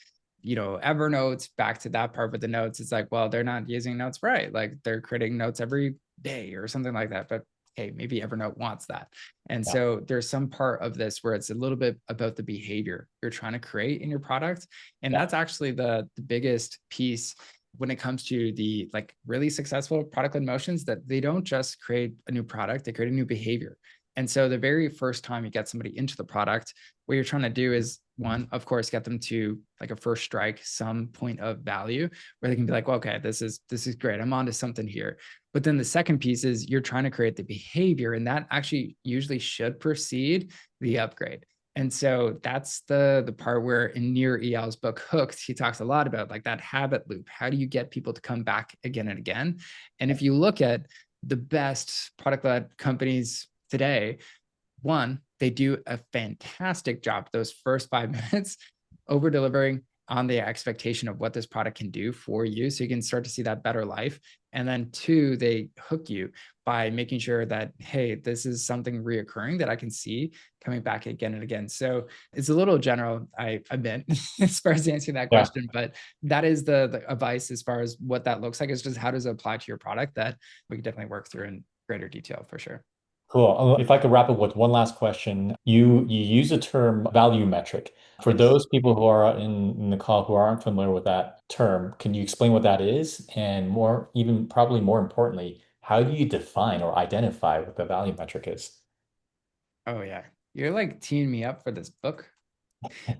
Evernote, back to that part with the notes, it's like, well, they're not using notes right. Like they're creating notes every day or something like that. But hey, maybe Evernote wants that. And Yeah. so there's some part of this where it's a little bit about the behavior you're trying to create in your product. And Yeah. that's actually the biggest piece when it comes to the like really successful product-led motions, that they don't just create a new product, they create a new behavior. And so the very first time you get somebody into the product, what you're trying to do is, one, of course, get them to like a first strike, some point of value where they can be like, well, okay, this is great. I'm onto something here. But then the second piece is you're trying to create the behavior, and that actually usually should precede the upgrade. And so that's the part where in Nir Eyal's book Hooked, he talks a lot about like that habit loop. How do you get people to come back again and again? And if you look at the best product-led companies today, one, they do a fantastic job those first 5 minutes over delivering on the expectation of what this product can do for you. So you can start to see that better life. And then two, they hook you by making sure that, hey, this is something reoccurring that I can see coming back again and again. So it's a little general, I admit, as far as answering that Yeah. question, but that is the advice as far as what that looks like. It's just how does it apply to your product that we can definitely work through in greater detail for sure. Cool. If I could wrap up with one last question, you use the term value metric. For Yes. those people who are in the call who aren't familiar with that term, can you explain what that is? And more, even probably more importantly, how do you define or identify what the value metric is? Oh yeah. You're like teeing me up for this book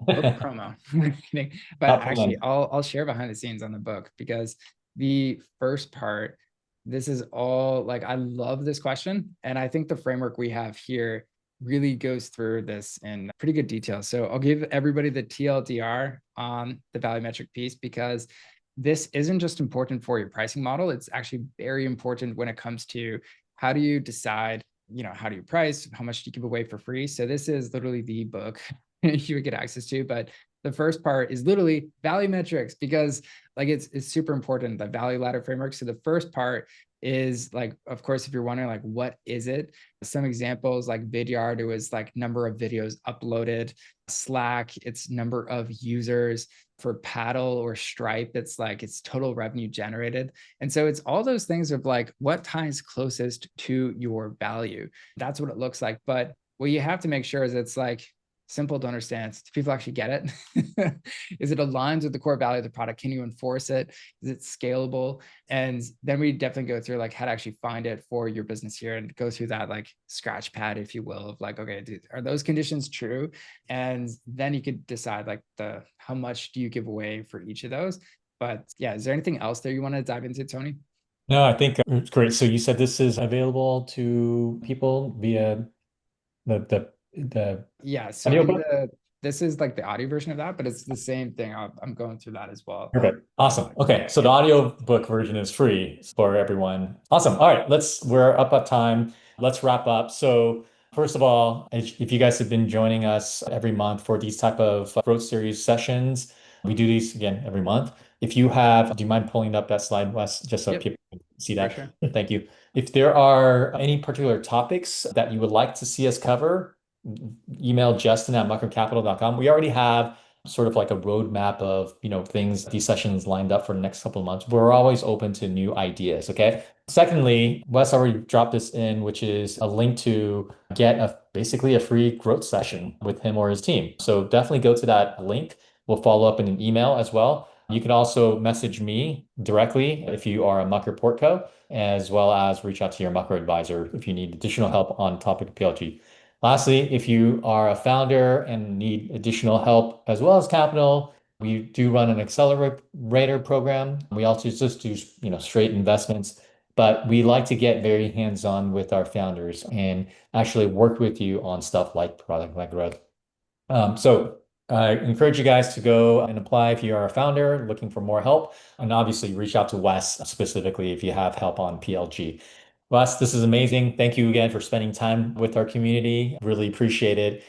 promo. I'm kidding. But Not actually, planned. I'll share behind the scenes on the book, because the first part, this is all like I love this question, and I think the framework we have here really goes through this in pretty good detail. So I'll give everybody the TLDR on the value metric piece, because this isn't just important for your pricing model, it's actually very important when it comes to how do you decide, how do you price, how much do you give away for free. So this is literally the book you would get access to. But the first part is literally value metrics, because like it's super important, the value ladder framework. So the first part is like, of course, if you're wondering like, what is it? Some examples like Vidyard, it was like number of videos uploaded. Slack, it's number of users. For Paddle or Stripe, it's like it's total revenue generated. And so it's all those things of like what ties closest to your value. That's what it looks like. But what you have to make sure is it's like simple to understand? Do people actually get it? Is it aligned with the core value of the product? Can you enforce it? Is it scalable? And then we definitely go through like how to actually find it for your business here and go through that like scratch pad, if you will, of like, okay, are those conditions true? And then you could decide like the how much do you give away for each of those. But yeah, is there anything else there you want to dive into, Tony? No, I think it's great. So you said this is available to people via the Yeah, so in audiobook? the this is like the audio version of that, but it's the same thing. I'm going through that as well. Perfect. Awesome. Okay. Yeah, So the audiobook version is free for everyone. Awesome. All right. We're up at time. Let's wrap up. So first of all, if you guys have been joining us every month for these type of growth series sessions, we do these again every month. If you have, do you mind pulling up that slide, Wes, just so yep, people can see for that? sure. Thank you. If there are any particular topics that you would like to see us cover, email Justin@muckercapital.com. We already have sort of like a roadmap of, things, these sessions lined up for the next couple of months. We're always open to new ideas. Okay. Secondly, Wes already dropped this in, which is a link to get basically a free growth session with him or his team. So definitely go to that link. We'll follow up in an email as well. You can also message me directly if you are a Mucker Portco, as well as reach out to your Mucker advisor if you need additional help on topic of PLG. Lastly, if you are a founder and need additional help as well as capital, we do run an accelerator program. We also just do, straight investments, but we like to get very hands-on with our founders and actually work with you on stuff like product-led growth. So I encourage you guys to go and apply if you are a founder looking for more help, and obviously reach out to Wes specifically if you have help on PLG. Wes, this is amazing. Thank you again for spending time with our community. Really appreciate it.